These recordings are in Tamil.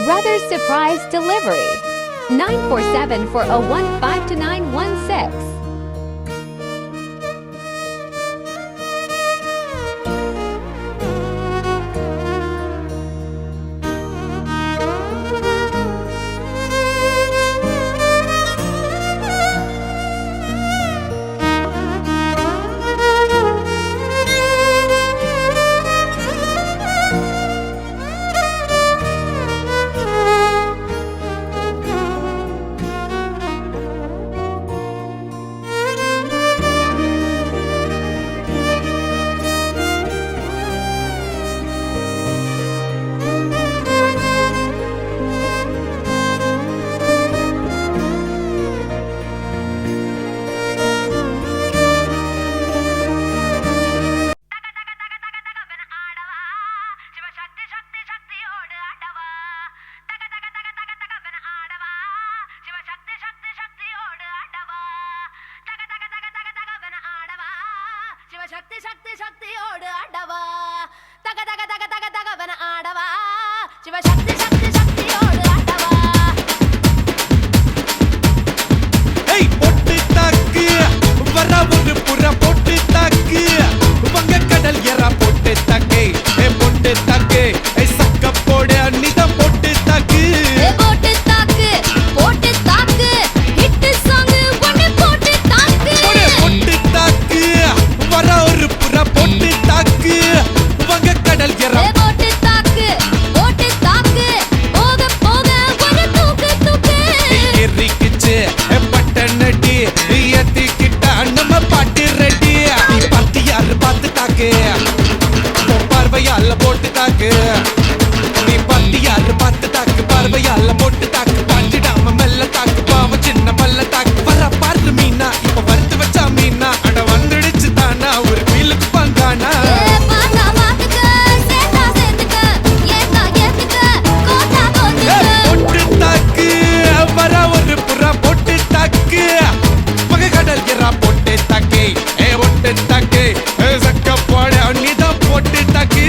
Brothers Surprise Delivery 947-401-5916. शक्ति शक्ति शक्ति ओड आडवा तग तग तग तग तग बन आडवा शिव शक्ति शक्ति शक्ति ओड आडवा hey பொட்டு தாக்கு வர ஒரு புற பொட்டு தாக்கு வங்க கடல் எறா பொட்டு தாக்கு பொட்டு தாக்கு சக்க போட நிதம் பொட்டு தாக்கு பொட்டு தாக்கு ஹிட் சாங் ஒன்னு பொட்டு தாக்கு பொட்டு தாக்கு வர ஒரு புற பொட்டு தாக்கு வங்க கடல் எறா பொட்டு தாக்கு போக போக ஒரு தூக்கு தூக்கு ஏறிக்கிச்சு பட்டனடி ஏத்திக்கிட்ட நம்ம பாட்டு ரெடி நீ பார்த்து யாரு பார்த்து தாக்கு பார்வையால போட்டு தாக்கு நீ பார்த்து யாரு பார்த்து தாக்கு பார்வையால போட்டு தாக்கு பாஞ்சிடாம மெல்ல தாக்கு பாவம் சின்ன பல்ல தாக்கு வர பாரு மீனா இப்ப வறுத்து வச்சா மீனா அட வந்துடுச்சு தானா ஒரு வீலுக்கு பங்கானா பொட்டு தாக்கு வர ஒரு புறா பொட்டு தாக்கு மக கடல் எறா பொட்டு தாக்கு பொட்டு தாக்கு சக்க போட நீதான் பொட்டு தாக்கு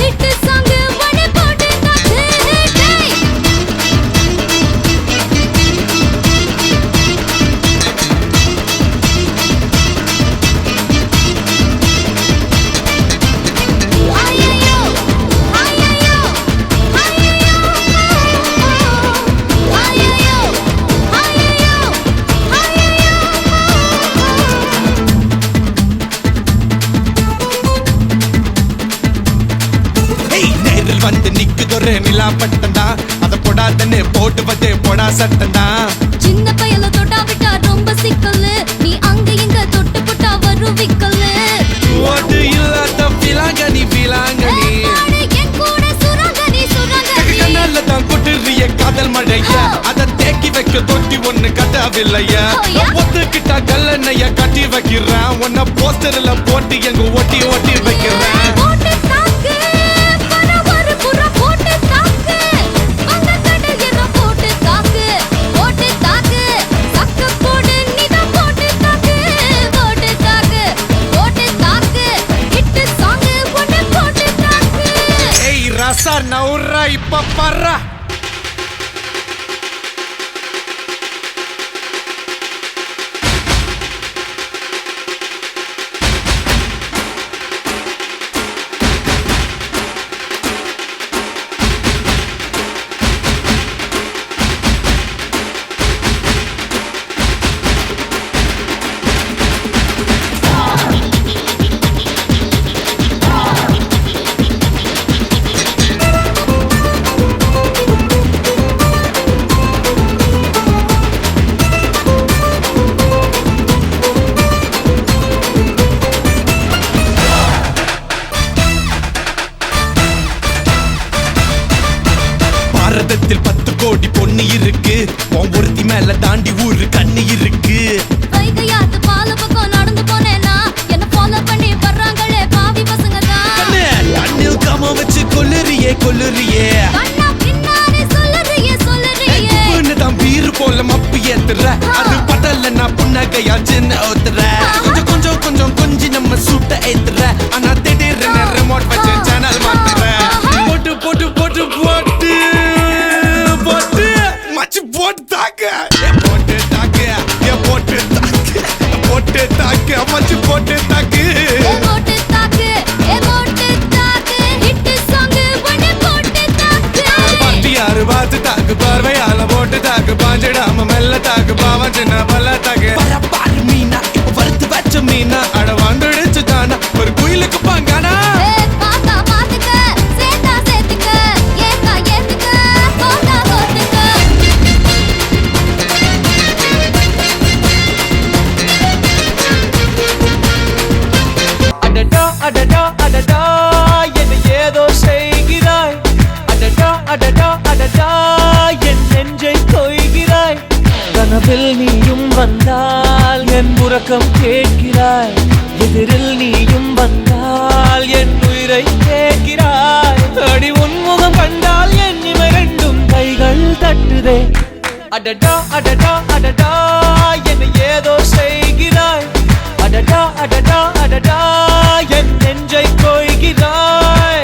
ஹிட் சாங் ஒன்னு பொட்டு தாக்கு நேரில் வந்து நிக்குதொரு நிலா பட்டந்தா அத போடாதன்னு போட்டுவதே போடா சட்டந்தா சின்ன பையல தொட்டா விட்டா ரொம்ப சிக்கலு நீ அங்க இங்க தொட்டு புட்டா வரும் விக்கலு ஓட்டு இல்லாத பிலாங்கனி பிலாங்கனி என் கூட சுரங்கனி கண்ணால தான் கொட்டுறிய காதல் மழைய அத தேக்கி வைக்க தொட்டி ஒண்ணு கட்டவில்லைய ஒத்துக்கிட்டா கல்லணைய கட்டி வைக்கிறேன் உன்ன போஸ்டர்ல போட்டு எங்க ஒட்டி ஒட்டி வைக்கிறேன் போட்டு தாக்கு பர ஒரு புற போட்டு தாக்கு வங்க கடல் எற போட்டு தாக்கு சக்க போடு நீதான் போட்டு தாக்கு ஹிட் சாங் ஒன்னு போட்டு தாக்கு ஏய் ரசா நவுரா இப்ப பர்றா பாரதத்தில் 10 கோடி பொண்ணு இருக்கு உன் ஒருத்தி மேல தாண்டி ஊரு கண்ணு இருக்கு வைகையாத்து பால பக்கம் நடந்து போனேனா என்ன ஃபாலோ பண்ணி வர்றாங்களே பாவி பசங்க தான் கண்ணில் கம வச்சு கொல்லுறியே கண்ணா பின்னாடி சொல்லுறியே தான் பீரு போல மப்பு ஏத்துற அது படல நான் புன்னகையா சின்ன ஓத்துற கொஞ்சம் கொஞ்சி நம்ம சூட்ட ஏத்துற ஆனா திடீர்னு ரிமோட் வச்சு சேனல் மாத்துற அவன் சின்ன பள்ளத்தாக்கு பாரு மீனா இப்ப வறுத்து வச்ச மீனா அட வந்துடுச்சு தானா ஒரு குயிலுக்கு பாங்கானா பாத்தா பாத்துக்க சேத்தா சேத்துக்க ஏத்தா ஏத்துக்க போட்டா போட்டுக்க அடடா அடடா அடடா என்னை ஏதோ செய்கிறாய் அடடா அடடா அடடா என் நெஞ்சை கொய்கிறாய் கனவில் நீயும் வந்தால் என் உறக்கம் கேட்கிறாய் எதிரில் நீயும் வந்தால் என் உயிரை கேட்கிறாய் அடி உன்முகம் கண்டால் என் இமை ரெண்டும் கைகள் தட்டுதே அடடா அடடா அடடா என்னை ஏதோ செய்கிறாய் அடடா அடடா அடடா என் நெஞ்சை கொய்கிறாய்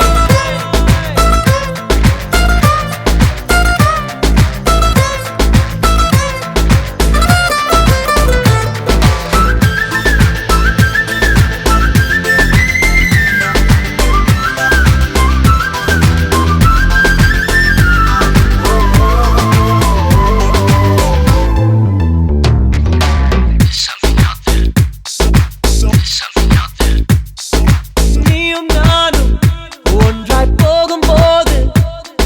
நீயும் நானும் ஒன்றாய் போகும்போது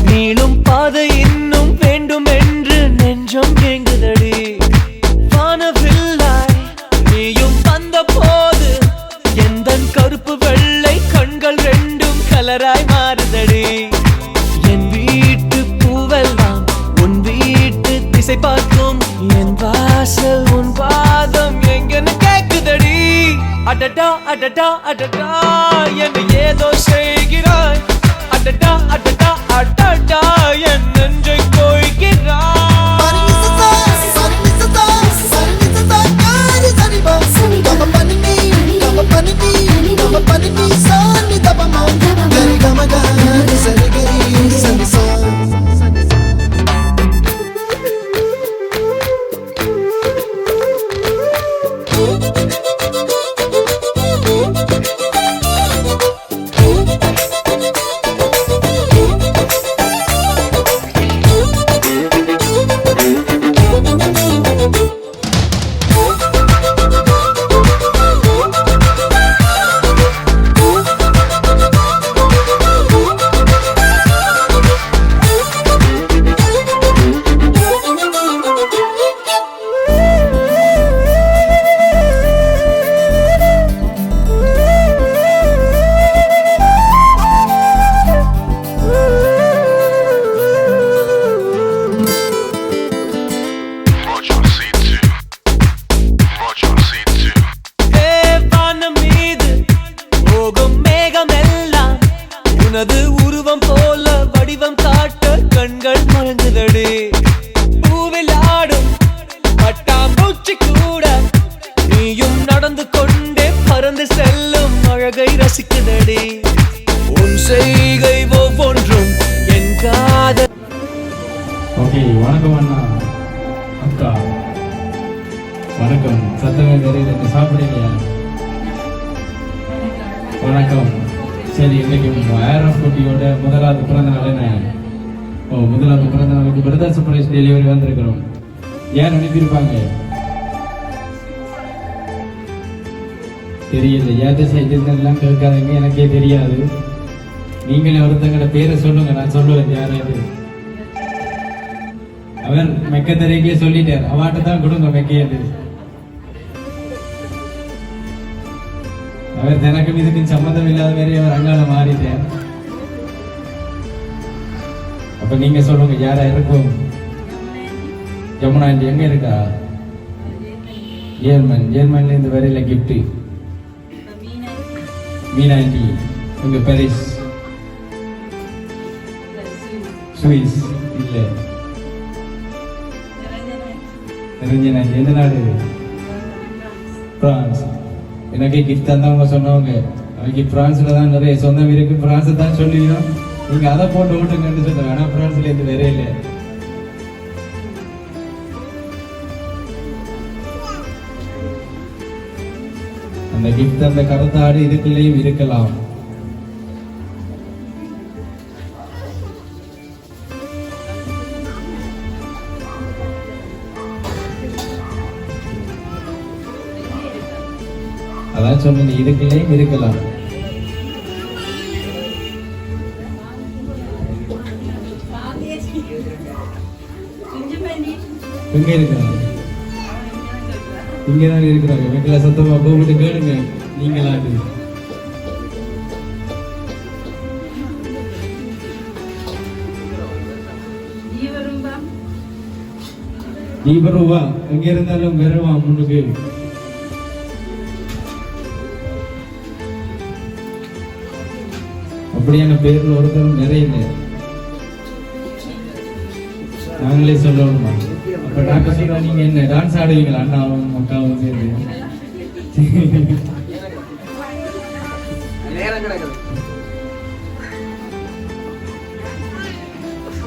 நீளும் பாதை இன்னும் வேண்டும் என்று நெஞ்சம் ஏங்குதடி வானவில்லாய் நீயும் வந்த போது எந்தன் கருப்பு வெள்ளை கண்கள் ரெண்டும் கலராய் மாறுதடி என் வீட்டு பூவெல்லாம் உன் வீட்டு திசை பார்க்கும் என் வாசல் உன் பாதம் எங்கன்னு கேக்குதடி அடடா அடடா அடடா என்னை ஏதோ செய்கிறாய் அடடா அடடா அடடா என் நெஞ்சை கொய்கிறாய் வானம் மீது போகும் மேகமெல்லாம் உனது உருவம் போல வடிவம் காட்ட கண்கள் மயங்குதடி பூவில் ஆடும் பட்டாம்பூச்சி கூட நீயும் நடந்து கொண்டே பறந்து செல்லும் அழகை ரசிக்குதடி உன் செய்கை ஒவ்வொன்றும் என் காதல் ஓகே வணக்கம் அண்ணா அக்கா வணக்கம் சத்தமே தெரியல இந்த சாப்பிடுறியா வணக்கம் சரி இன்னைக்கு 1000 கோட்டியோட முதலாவது பிறந்த நாள் என்ன முதலாவது பிறந்த நாளுக்கு பிரதர் சர்ப்ரைஸ் டெலிவரி வந்திருக்கிறோம் யார் அனுப்பியிருப்பாங்க தெரியல ஏத்த சைட்லாம் கேட்காதீங்க எனக்கே தெரியாது நீங்களே ஒருத்தங்களோட பேரை சொல்லுங்க நான் சொல்லுவேன் யாராவது அவர் மெக்கத்தரைக்கே சொல்லிட்டார் அவாட்ட தான் கொடுங்க மெக்கையது அவர் தனக்கும் இதுக்கும் சம்மந்தம் இல்லாத மாதிரி அவர் அங்கால மாறிட்டார் அப்ப நீங்க சொல்லுங்க யாரா இருக்கும் ஜமுனா ஆண்டி எங்க இருக்கா ஜெர்மன்ல இருந்து வரையில கிஃப்ட் மீனா ஆண்டி உங்க பாரிஸ் சுவிஸ் இல்ல நிரஞ்சனா எந்த நாடு பிரான்ஸ் எனக்கு கிஃப்ட் தந்தவங்க சொன்னவங்க அவங்களுக்கு பிரான்ஸ்ல தான் நிறைய சொந்தம் இருக்கு பிரான்ஸ் தான் சொல்லிடும் நீங்க அதை போட்டு ஓட்டுங்கன்னு சொன்னாங்க ஆனா பிரான்ஸ்ல இருந்து வேற இல்லை அந்த கிஃப்ட் அந்த கருத்தாடு இதுக்குள்ளேயும் இருக்கலாம் அதான் சொன்னீங்க இதுக்குள்ளேயும் இருக்கலாம். எங்க இருக்கிறாங்க? இங்கதான் இருக்கிறாங்க. வீட்டுல சத்தமா கூப்பிட்டு கேளுங்க. நீங்களாட்டு தீபரூபா எங்க இருந்தாலும் வருவான் முன்னுக்கு. அப்படியான பேர்ல ஒருத்தரும் நிறைய இல்லை. நாங்களே சொல்லணுமா? அப்ப டாக்டர் சொல்றா நீங்க என்ன டான்ஸ் ஆடுவீங்களா? அண்ணாவும் அக்காவும் சேர்ந்து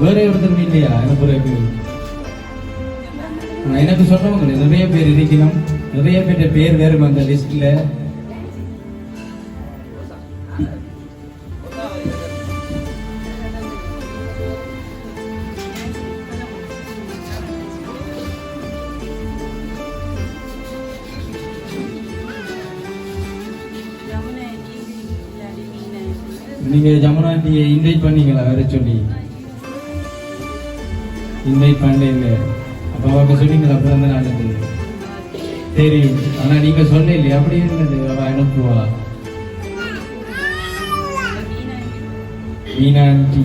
வேற ஒருத்தரும் இல்லையா? எனக்கு சொல்றவங்க நிறைய பேர் இருக்கணும். நிறைய பேர் பேர் வேறும் அந்த லிஸ்ட்ல. நீங்க ஜமுனா ஆண்டியை இன்வைட் பண்ணீங்களா? வேற சொல்லி இன்வைட் பண்ணல. அப்ப அவங்க சொன்னீங்களா பிறந்த நாளுக்கு? தெரியும், ஆனா நீங்க சொல்ல இல்லையா? அப்படி இருந்தது. அவ அனுப்புவா. மீனா ஆண்டி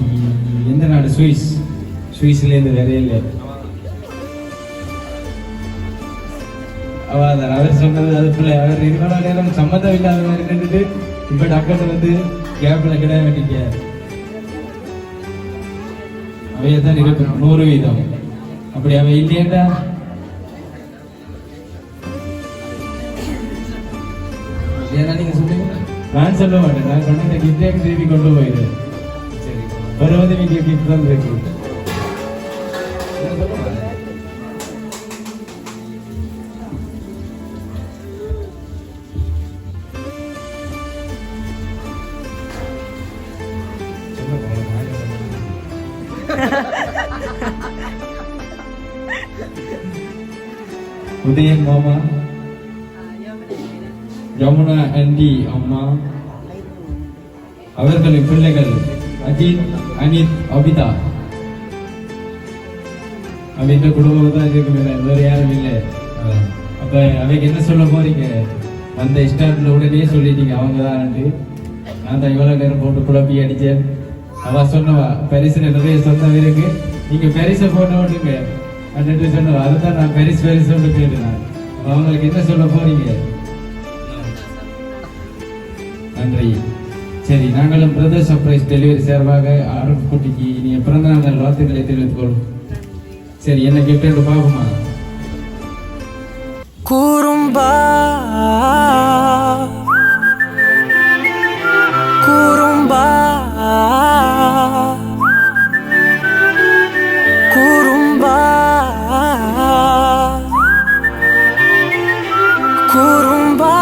எந்த நாடு? சுவிஸ்ல இருந்து வேற இல்லை. அவர் சொன்னது அது பிள்ளை. அவர் இவ்வளவு நேரம் சம்மந்தம் இல்லாத மாதிரி இருந்துட்டு இப்ப டாக்டர் வந்து கேப்ல கிடையாது வேண்டிக்க. அவையத்தான் இருக்கணும் 100%. அப்படி அவ இல்லையா ஏன்னா நீங்க சொல்லுங்க. நான் சொல்ல மாட்டேன். நான் கொண்டு இந்த கிஃப்டே திருப்பி கொண்டு போயிடுவேன். சரி, வருவது வீடியோ கிஃப்ட் தான் இருக்கு. உதயன் மாமா, யமுனா ஆண்டி அம்மா, அவர்களின் பிள்ளைகள் அஜித், அனித், அபிதா. அப்படின்ற குடும்பம் தான் இருக்கு, வேற யாரும் இல்லை. அப்ப அவைக்கு என்ன சொல்ல போறீங்க? அந்த ஸ்டார்ட்ல உடனே சொல்லிட்டீங்க அவங்க தான். நான் தான் இவ்வளவு நேரம் போட்டு குழப்பி அடிச்சேன். அவ சொன்னவா பரிசுல நிறைய சொந்தம் இருக்கு, நீங்க பரிசை போட்டு விட்டுங்க அப்படின்னு சொன்னவா. அதுதான் நான் பரிசு கேட்டேன். அவங்களுக்கு என்ன சொல்ல போறீங்க? நன்றி. சரி, நாங்களும் பிரதர் சர்ப்ரைஸ் டெலிவரி சார்பாக ஆரம்ப குட்டிக்கு இனிய பிறந்த நாள் வாழ்த்துக்களை தெரிவித்துக் கொள்ளும். சரி, என்ன கிஃப்ட் பாப்போமா? குறும்பா குறும்பா குறும்பா குறும்பா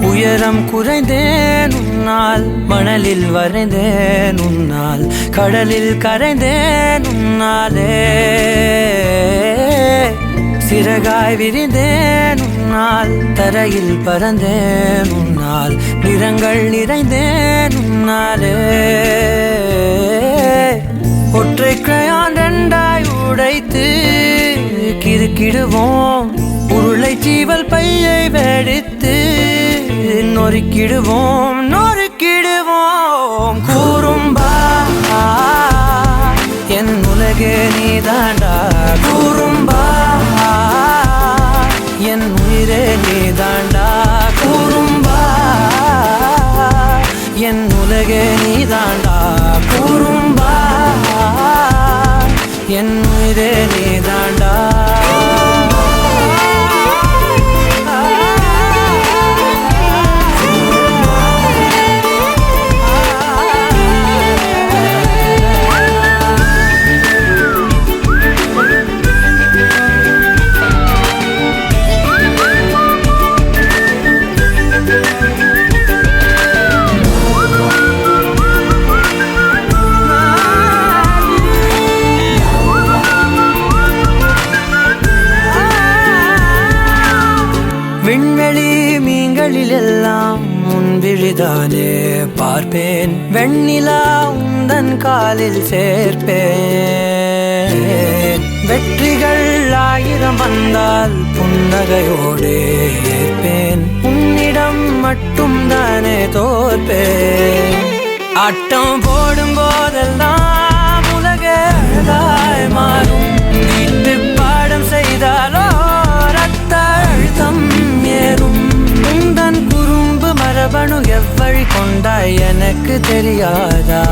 உயரம் குறைந்தேன் உன்னால், மணலில் வரைந்தேன் உன்னால், கடலில் கரைந்தேன் உன்னாலே, சிறகாய் விரிந்தேன் உன்னால், தரையில் பறந்தேன் உன்னால், நிறங்கள் நிறைந்தேன் உன்னாலே, ஒற்றை கிரையான் ரெண்டாய் உடைத்து கிறுக்கிடுவோம், உருளை சீவல் பையை வெடித்து நொறுக்கிடுவோம் நொறுக்கிடுவோம். குறும்பா என் உலகே நீதாண்டா, குறும்பா என் உயிரே நீதாண்டா, குறும்பா என் உலகே நீதாண்டா, குறும்பா என் உயிரே நீதாண்டா. வழிதானே பார்ப்பேன் வெண்ணிலா உந்தன் காலில் சேர்ப்பேன் வெற்றிகள் 1000 வந்தால் புன்னகையோடே ஏற்பேன் உன்னிடம் மட்டும் தானே தோற்பேன் ஆட்டம் போடும் போதெல்லாம் உலக அழகாய் மாறும் வீட்டு பாடம் செய்தாலோ ரத்த அழுத்தம் ஏறும் உந்தன் குறும்பு மரபணு எவ்வழி கொண்டாய் எனக்கு தெரியாதா